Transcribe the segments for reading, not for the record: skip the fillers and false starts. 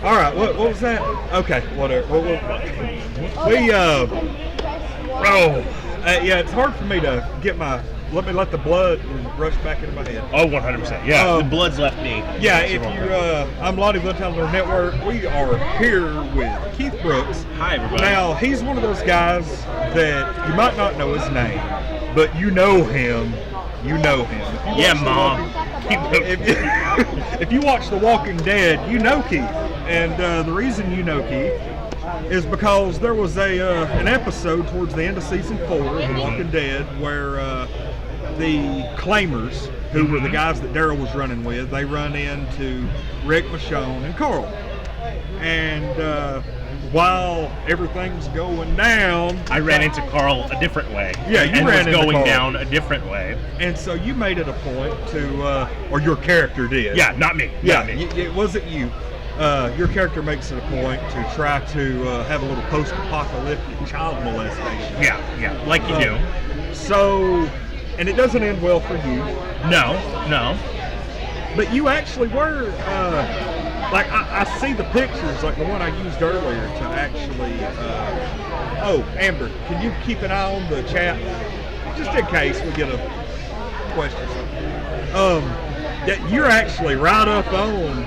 All right, what was that? Okay, whatever. Yeah, it's hard for me to get let the blood rush back into my head. Oh, 100%. Yeah, the blood's left me. Yeah, I'm Lonnie of the Untitled Network. We are here with Keith Brooks. Hi, everybody. Now, he's one of those guys that you might not know his name, but you know him. Yeah, Mom. If you watch The Walking Dead, you know Keith. And the reason you know Keith is because there was an episode towards the end of season 4 of The Walking Dead where the Claimers, who were the guys that Daryl was running with, they run into Rick, Michonne, and Carl. And while everything's going down, I ran into Carl a different way. Yeah, you ran into going Carl. Down a different way. And so you made it a point to, or your character did. Yeah, not me. Yeah, it wasn't you. Your character makes it a point to try to have a little post-apocalyptic child molestation. Yeah, like you do. So, and it doesn't end well for you. No. But you actually were, like, I see the pictures, like the one I used earlier to actually, Amber, can you keep an eye on the chat? Just in case we get a question or something. That you're actually right up on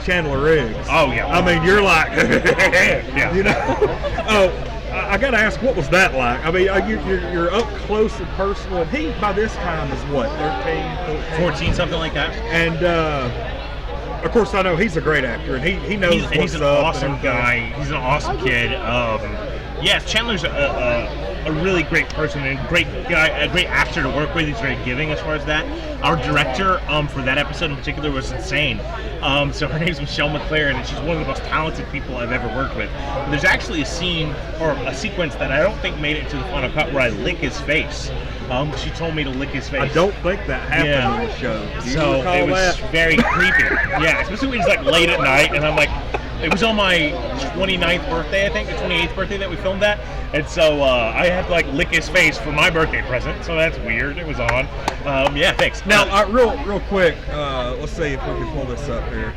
Chandler Riggs. Oh, yeah. I mean, you're like, yeah. You know? I got to ask, what was that like? I mean, you're up close and personal. He, by this time, is what, 13, 14, something like that. And, of course, I know he's a great actor, and he knows what's up. He's an awesome guy. He's an awesome kid. Yes, Chandler's a really great person and a great guy, a great actor to work with. He's very giving as far as that. Our director for that episode in particular was insane. So her name's Michelle McLaren, and she's one of the most talented people I've ever worked with. And there's actually a scene or a sequence that I don't think made it to the final cut where I lick his face. She told me to lick his face. I don't think that happened in the show. Do you so recall it was that? very creepy. Yeah, especially when it's like late at night, and I'm like, it was on my 29th birthday, I think, the 28th birthday that we filmed that. And so I had to like lick his face for my birthday present, so that's weird. It was on. Yeah, thanks. Now, real quick, let's see if we can pull this up here.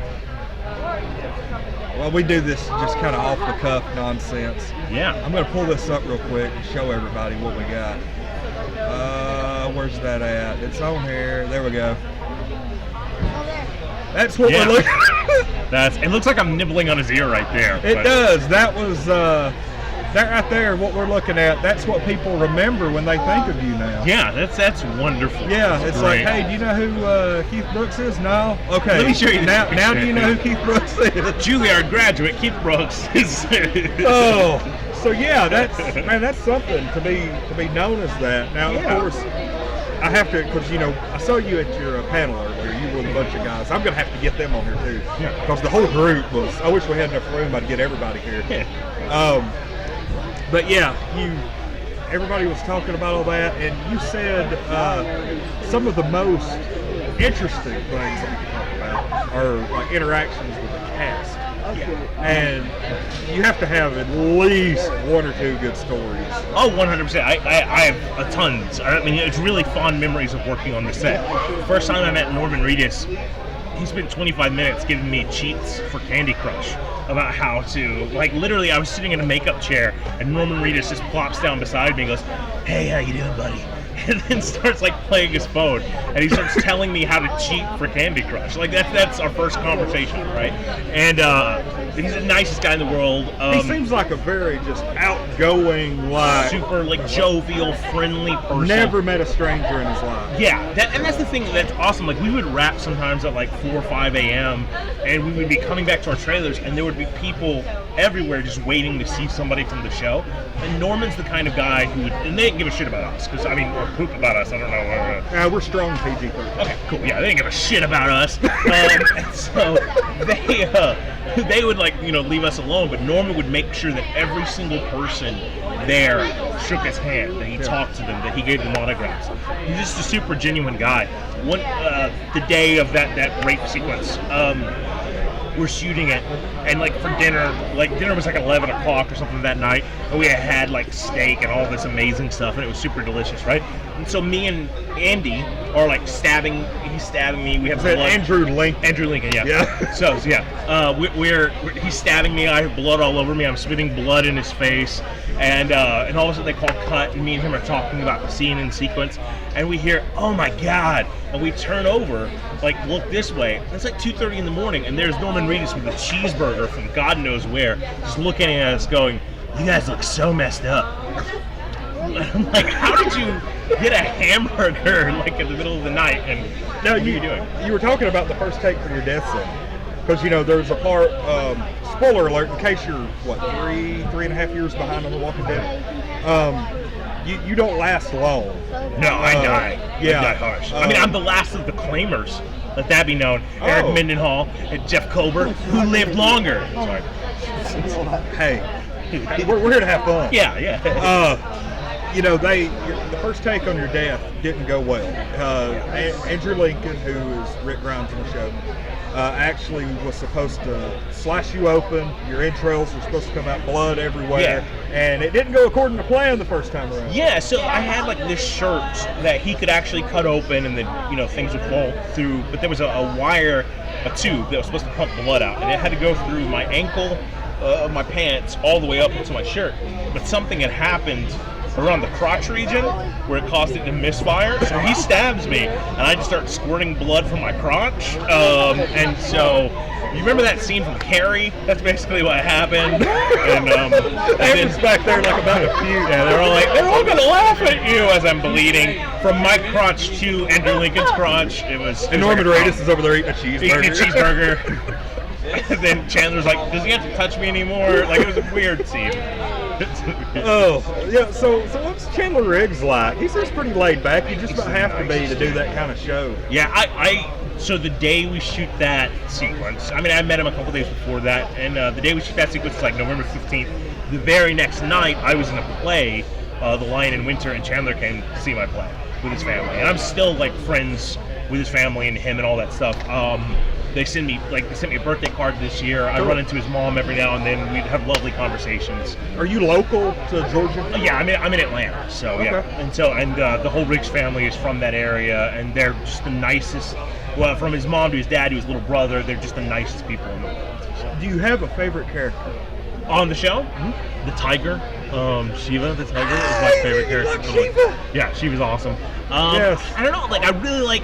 Well, we do this just kind of off the cuff nonsense. Yeah. I'm going to pull this up real quick and show everybody what we got. Where's that at? It's on here. There we go. That's what we're looking at. It looks like I'm nibbling on his ear right there. It does. That was, that right there, what we're looking at, that's what people remember when they think of you now. Yeah, that's wonderful. Yeah, that's it's great. like, hey, do you know who Keith Brooks is? No? Okay. Let me show you this now. picture. Now do you know who Keith Brooks is? Juilliard graduate Keith Brooks is. Oh, so yeah, that's something to be known as that. Now, Yeah. of course, I have to, because I saw you at your panel earlier. You were with a bunch of guys. I'm gonna have to get them on here too, because the whole group was. I wish we had enough room. I'd get everybody here. But yeah, everybody was talking about all that, and you said some of the most interesting things that we could talk about are like interactions with the cast. And you have to have at least one or two good stories. Oh, 100%. I have tons. I mean, it's really fond memories of working on the set. First time I met Norman Reedus, he spent 25 minutes giving me cheats for Candy Crush about how to, like, literally I was sitting in a makeup chair and Norman Reedus just plops down beside me and goes, "Hey, how you doing, buddy?" And then starts like playing his phone, and he starts telling me how to cheat for Candy Crush. Like that's our first conversation, right? And he's the nicest guy in the world. He seems like a very just outgoing, like super like jovial, friendly person. Never met a stranger in his life. Yeah, and that's the thing that's awesome. Like we would wrap sometimes at like 4 or 5 a.m. and we would be coming back to our trailers, and there would be people everywhere just waiting to see somebody from the show. And Norman's the kind of guy who would, and they didn't give a shit about us, because I mean, or poop about us. I don't know. We're strong PG-13. Okay, cool. Yeah, they didn't give a shit about us. And so they would like leave us alone. But Norman would make sure that every single person there shook his hand, that he talked to them, that he gave them autographs. He's just a super genuine guy. The day of that rape sequence. we're shooting it, and like for dinner, was like 11 o'clock or something that night, and we had like steak and all this amazing stuff, and it was super delicious, right? And so me and Andy are like he's stabbing me. We have blood. Andrew Lincoln, yeah. Yeah. So he's stabbing me. I have blood all over me. I'm spitting blood in his face, and all of a sudden they call cut, and me and him are talking about the scene and sequence, and we hear, "Oh my God!" And we turn over, like look this way. It's like 2:30 in the morning, and there's Norman Reedus with a cheeseburger from God knows where, just looking at us, going, "You guys look so messed up." I'm like, how did you get a hamburger like in the middle of the night? And now what are you doing? You were talking about the first take from your death scene, because there's a part. Spoiler alert! In case you're 3.5 years behind on The Walking Dead, you don't last long. No, I die. Yeah, I die harsh. I mean, I'm the last of the claimers. Let that be known. Eric Mendenhall and Jeff Kober, who lived longer. Sorry. Hey, we're here to have fun. Yeah. The first take on your death didn't go well. Andrew Lincoln, who is Rick Grimes in the show, actually was supposed to slash you open. Your entrails were supposed to come out blood everywhere, and it didn't go according to plan the first time around. Yeah, so I had like this shirt that he could actually cut open, and then things would fall through. But there was a tube that was supposed to pump blood out, and it had to go through my ankle, my pants, all the way up into my shirt. But something had happened around the crotch region where it caused it to misfire. So he stabs me, and I just start squirting blood from my crotch. And so, you remember that scene from Carrie? That's basically what happened. And Everyone's back there like about to puke. Yeah, they're all gonna laugh at you as I'm bleeding from my crotch to Andrew Lincoln's crotch. It was. And Norman Reedus is over there eating a cheeseburger. And then Chandler's like, does he have to touch me anymore? Like, it was a weird scene. So what's Chandler Riggs like? He seems pretty laid back. You just about have to be to do that kind of show. Yeah, so the day we shoot that sequence, I mean, I met him a couple days before that, and the day we shoot that sequence is like November 15th. The very next night, I was in a play, The Lion in Winter, and Chandler came to see my play with his family. And I'm still like friends with his family and him and all that stuff. They sent me a birthday card this year. I run into his mom every now and then. We'd have lovely conversations. Are you local to Georgia? Yeah, I'm in Atlanta. So okay. Yeah, and the whole Riggs family is from that area, and they're just the nicest. Well, from his mom to his dad to his little brother, they're just the nicest people in the world. So. Do you have a favorite character on the show? Mm-hmm. The tiger, Shiva. The tiger is my favorite character. Shiva? Yeah, Shiva's awesome. Yes. I don't know. Like, I really like.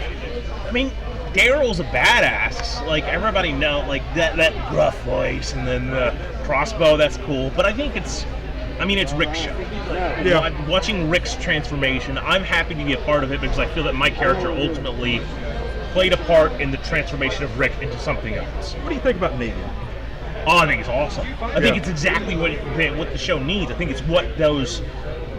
I mean, Daryl's a badass. Like, everybody know, like that gruff voice, and then the crossbow. That's cool. But I think it's Rick's show. Yeah. Watching Rick's transformation, I'm happy to be a part of it because I feel that my character ultimately played a part in the transformation of Rick into something else. What do you think about Negan? Oh, I think it's awesome. I think it's exactly what the show needs. I think it's what those.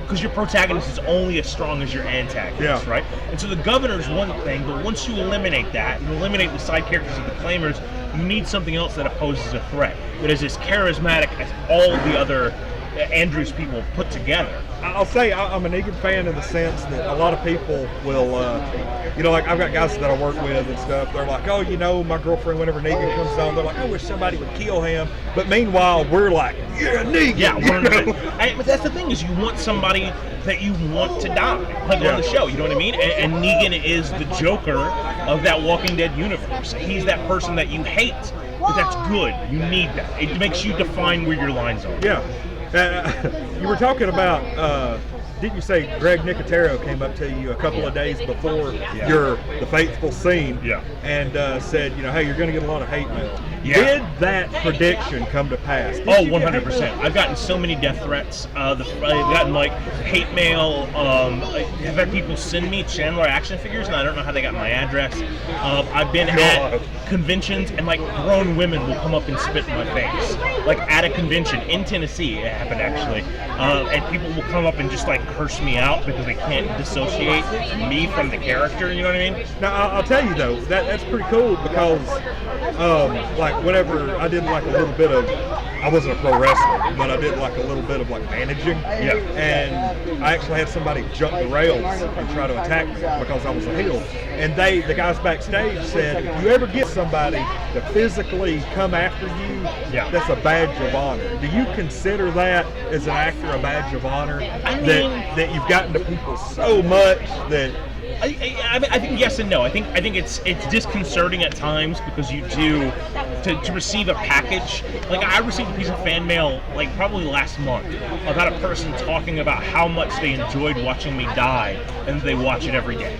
Because your protagonist is only as strong as your antagonist, right? And so the governor's one thing, but once you eliminate that, you eliminate the side characters of the claimers, you need something else that opposes a threat, that is as charismatic as all the other Andrews people put together. I'll say I'm a Negan fan in the sense that a lot of people will, like I've got guys that I work with and stuff, they're like, oh, my girlfriend, whenever Negan comes on, they're like, I wish somebody would kill him. But meanwhile, we're like, yeah, Negan. Yeah, but that's the thing, is you want somebody that you want to die, like on the show, you know what I mean? And Negan is the Joker of that Walking Dead universe. He's that person that you hate, but that's good. You need that. It makes you define where your lines are. Yeah. You were talking about, didn't you say Greg Nicotero came up to you a couple of days before the fateful scene and said, hey, you're going to get a lot of hate mail. Yeah. Did that prediction come to pass? 100%. I've gotten so many death threats. I've gotten like hate mail. I've had people send me Chandler action figures, and I don't know how they got my address. I've been at conventions, and like grown women will come up and spit in my face. Like at a convention in Tennessee, it happened actually. And people will come up and just like curse me out because they can't dissociate me from the character, you know what I mean? Now, I'll tell you though, that's pretty cool because, like, whenever I did like a little bit of I wasn't a pro wrestler, but I did like a little bit of like managing. Yeah. And I actually had somebody jump the rails and try to attack me because I was a heel. And the guys backstage said, if you ever get somebody to physically come after you, that's a badge of honor. Do you consider that as an actor a badge of honor? That you've gotten to people so much that I think yes and no. I think it's disconcerting at times because you do to receive a package. Like I received a piece of fan mail like probably last month about a person talking about how much they enjoyed watching me die and they watch it every day.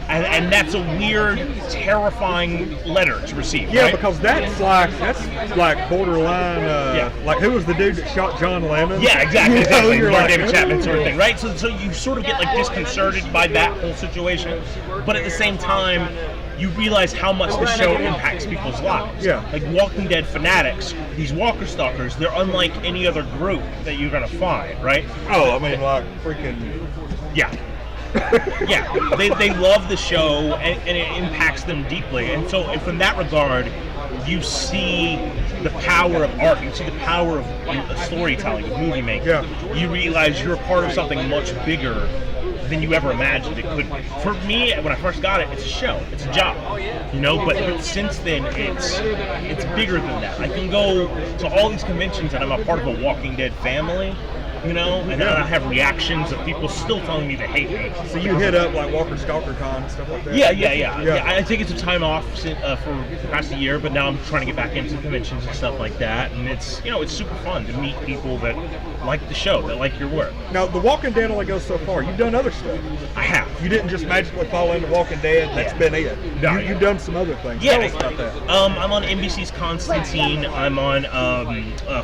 And that's a weird, terrifying letter to receive. Yeah, right? because that's like borderline. Like who was the dude that shot John Lennon? Yeah, exactly. You're Mark like, David Chapman sort of thing, right? So you sort of get like disconcerted by that whole situation, but at the same time, you realize how much the show impacts people's lives. Yeah. Like Walking Dead fanatics, these Walker Stalkers, they're unlike any other group that you're gonna find, right? Oh, I mean, like freaking. Yeah. Yeah, they love the show and it impacts them deeply. And so from that regard, you see the power of art, you see the power of storytelling, of movie making. Yeah. You realize you're a part of something much bigger than you ever imagined it could be. For me, when I first got it, it's a show, it's a job, you know. But since then, it's bigger than that. I can go to all these conventions, and I'm a part of a Walking Dead family. You know, and then I have reactions of people still telling me they hate me. So you hit up like Walker Stalker Con and stuff like that? Yeah. I take it some time off for the past year, but now I'm trying to get back into conventions and stuff like that. And it's super fun to meet people that like the show, that like your work. Now, The Walking Dead only goes so far. You've done other stuff. I have. You didn't just magically fall into Walking Dead. That's been it. No, You've done some other things. Yeah, Tell us about that. I'm on NBC's Constantine. I'm on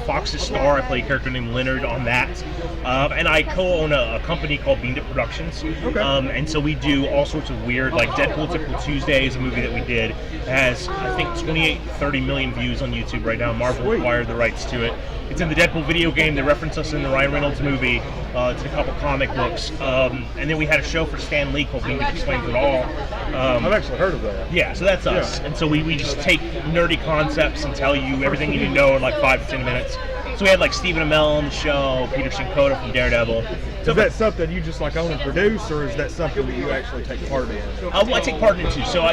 Fox's Star. I play a character named Leonard on that. And I co-own a company called Beamed It Productions. Okay. And so we do all sorts of weird, like Deadpool Typical Tuesday is a movie that we did. It has, I think, 30 million views on YouTube right now. Marvel acquired the rights to it. It's in the Deadpool video game. They reference us in the Ryan Reynolds movie. It's in a couple comic books. And then we had a show for Stan Lee called Beamed It Explains It All. I've actually heard of that. Yeah, so that's us. And so we just take nerdy concepts and tell you everything you need to know in like 5 to 10 minutes. So we had like Stephen Amell on the show, Peter Shinkota from Daredevil. So is that something you just like own and produce, or is that something that you actually take part in? I take part in it too. So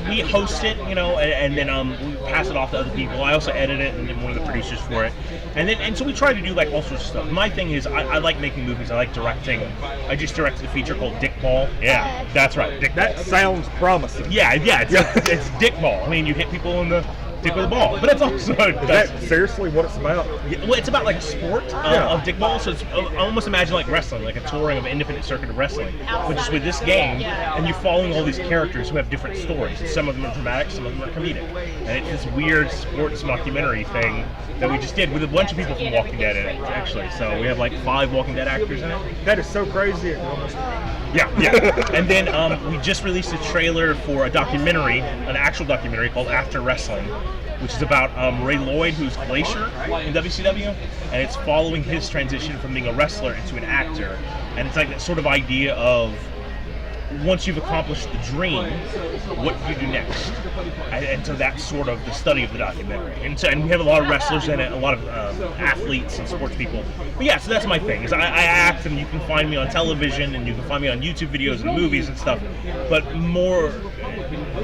we host it, you know, and then we pass it off to other people. I also edit it and I'm one of the producers for it. And so we try to do like all sorts of stuff. My thing is I like making movies. I like directing. I just directed a feature called Dick Ball. Yeah, that's right, Dick Ball. That sounds promising. Yeah, it's Dick Ball. I mean, you hit people in the dick with a ball, but it's also is that seriously what it's about? Yeah, well, it's about like a sport of dick ball, so it's I almost imagine like wrestling, like a touring of an independent circuit of wrestling, but just with this game, and you're following all these characters who have different stories. And some of them are dramatic, some of them are comedic, and it's this weird sports mockumentary thing that we just did with a bunch of people from Walking Dead in it, actually. So we have like 5 Walking Dead actors in it. That is so crazy. Yeah. And then we just released a trailer for a documentary, an actual documentary called After Wrestling, which is about Ray Lloyd, who's Glacier in WCW, and it's following his transition from being a wrestler into an actor. And it's like that sort of idea of once you've accomplished the dream, what do you do next? And so that's sort of the study of the documentary. And we have a lot of wrestlers in it, a lot of athletes and sports people. But yeah, so that's my thing. Is I act, and you can find me on television, and you can find me on YouTube videos and movies and stuff. But more,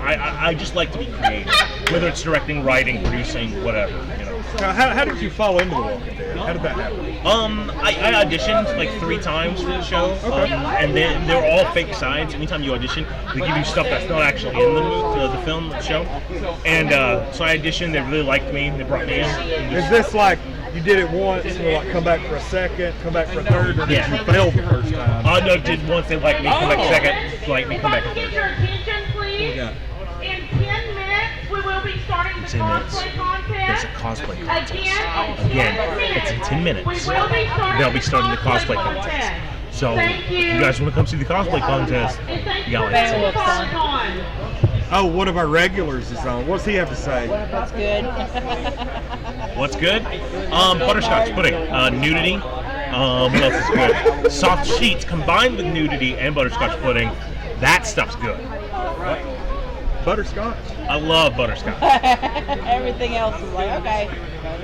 I just like to be creative, whether it's directing, writing, producing, whatever. You know. Now, how did you fall into The Walking Dead? How did that happen? I auditioned like 3 times for the show, and then they were all fake sides. Anytime you audition, they give you stuff that's not actually in the film, the show. And so I auditioned. They really liked me. They brought me in. Is this like you did it once, and like come back for a second, come back for a third, or did you fail the first time? No, did once they liked me, come back a second, like me, come back a third. Get your attention, please. In 10 minutes, we will be starting the cosplay contest. There's a cosplay contest. Again, it's in 10 minutes. We will be They'll be starting the cosplay contest. So if you guys want to come see the cosplay contest, you got it. Oh, one of our regulars is on. What's he have to say? That's good. What's good? Butterscotch pudding. Nudity. What else is good? Soft sheets combined with nudity and butterscotch pudding. That stuff's good. Butterscotch? I love butterscotch. Everything else is like, okay.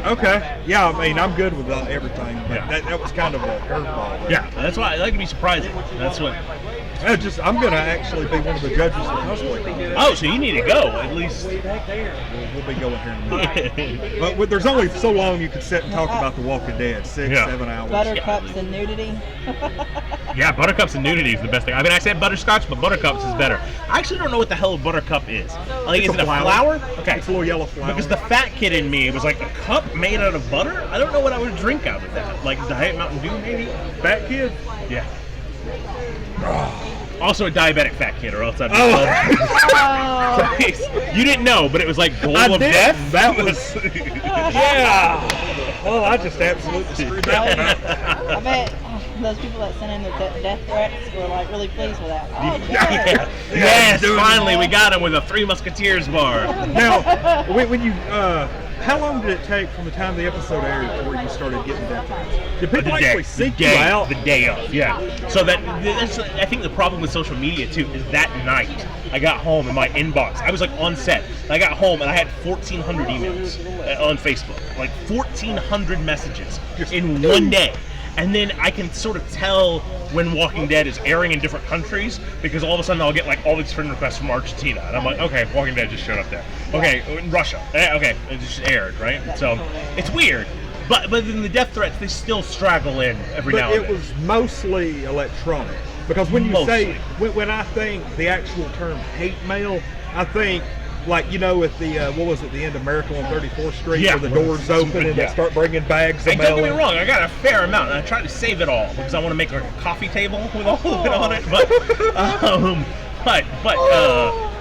Okay. Yeah, I mean, I'm good with everything, but Yeah. that was kind of a curveball. Yeah, that's why I like to be surprising. That's what. I'm gonna actually be one of the judges for cosplay. Oh, so you need to go at least. We'll be going here in a minute. But there's only so long you can sit and talk about The Walking Dead. 6, Yeah. 7 hours. Buttercups and nudity. Yeah, buttercups and nudity is the best thing. I mean, I said butterscotch, but buttercups is better. I actually don't know what the hell a buttercup is. Like, It's is it a flower. flower? Okay. It's a little yellow flower. Because the fat kid in me was like, a cup made out of butter? I don't know what I would drink out of that. Like Diet Mountain Dew, maybe? Fat kid? Yeah. Also a diabetic fat kid, or else I'd be Oh. You didn't know, but it was like bowl I of did. death. That was. Yeah. Well, I just absolutely screwed that one up. I bet those people that sent in the death threats were like really pleased with that. Oh, good. Yeah. Yes, finally we got him with a Three Musketeers bar. Now, when you, how long did it take from the time the episode aired to where you started getting death threats? Did people actually seek you out? The day of, yeah. So that's, I think the problem with social media too is that night I got home and my inbox, I was like on set. I got home and I had 1,400 emails on Facebook, like 1,400 messages in one day. And then I can sort of tell when Walking Dead is airing in different countries because all of a sudden I'll get like all these friend requests from Argentina, and I'm like, okay, Walking Dead just showed up there. Okay, in Russia, okay, it just aired, right? So it's weird, but then the death threats they still straggle in every now But and it then. was mostly electronic. Because when you say, when I think the actual term hate mail, I think, like, you know, at the, what was it, the end of Miracle on 34th Street, Yeah. where the doors open and they Yeah. start bringing bags of And mail don't get me in. wrong, I got a fair amount, and I tried to save it all because I want to make like a coffee table with all of it on it.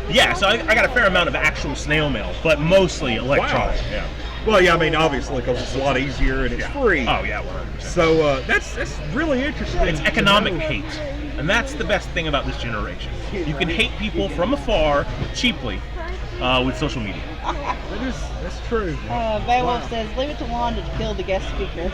Yeah, so I got a fair amount of actual snail mail, but mostly electronic. Wow. Yeah. Well, yeah, I mean, obviously, because it's a lot easier and it's free. Oh yeah, 100%. So that's really interesting. It's to economic know. hate, and that's the best thing about this generation. You can hate people from afar cheaply with social media. That's true. Beowulf says, leave it to Wanda to kill the guest speaker.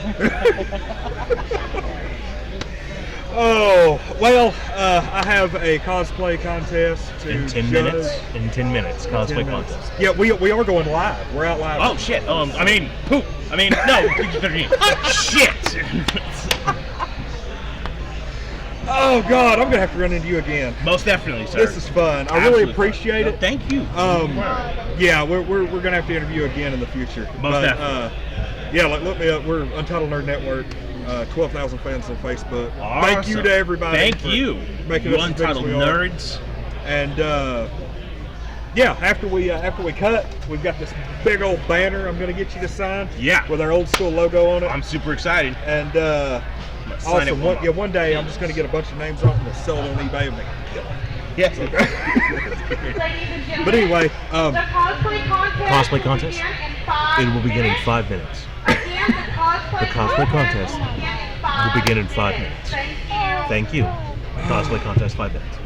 Oh, well, I have a cosplay contest to In 10 judge. minutes. In 10 minutes, cosplay 10 minutes. contest. Yeah, we are going live. We're out live. Oh shit. I mean, poop. I mean, no. Shit. Oh God, I'm gonna have to run into you again. Most definitely, sir. This is fun. I really Absolutely. appreciate it. Thank you. Yeah, we're gonna have to interview again in the future. Most definitely. Yeah, look me up. We're Untitled Nerd Network. 12,000 fans on Facebook. Awesome. Thank you to everybody. Thank for you. making You us as big as Untitled we are. nerds. And yeah, after we cut, we've got this big old banner I'm gonna get you to sign. Yeah. With our old school logo on it. I'm super excited. And Sign it also, one day I'm just gonna get a bunch of names on it and sell it on eBay and make a killing. Yes. Ladies and gentlemen, But anyway, the cosplay contest, Cosplay contest? It will begin in 5 minutes. Again, the cosplay contest will begin in 5 minutes. Thank you. Thank you. Cosplay contest, 5 minutes.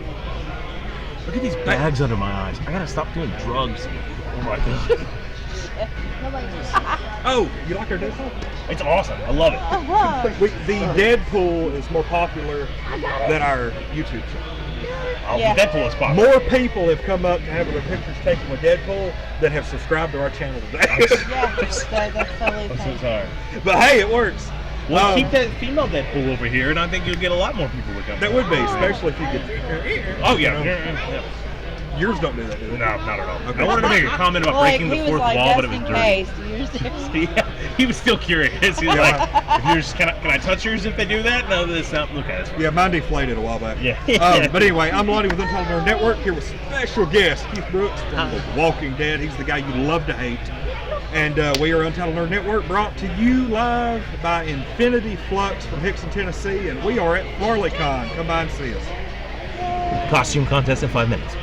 Look at these bags under my eyes. I gotta stop doing drugs. Oh my god. oh, you like our Deadpool? It's awesome. I love it. The Deadpool is more popular than our YouTube channel. Oh, Yeah. Deadpool is popular. More people have come up and have their pictures taken with Deadpool than have subscribed to our channel today. Yeah, that's totally I'm so fine. sorry. But hey, it works. Well, keep that female Deadpool over here, and I think you'll get a lot more people to come. That would be, especially if you could. Oh yeah. You know, yours don't do that, do they? No, not at all. Okay. I wanted to make a comment about Like, breaking the he was fourth like, wall, just but it was in dirty. case. Yours- Yeah, he was still curious. He was like, if yours, can I touch yours if they do that? No, this not. Look at it. Yeah, mine deflated a while back. Yeah. But anyway, I'm Lonnie with Untitled Nerd Network here with special guest Keith Brooks from The Walking Dead. He's the guy you love to hate. And we are Untitled Nerd Network, brought to you live by Infinity Flux from Hickson, Tennessee. And we are at Farley Con. Come by and see us. Costume contest in 5 minutes.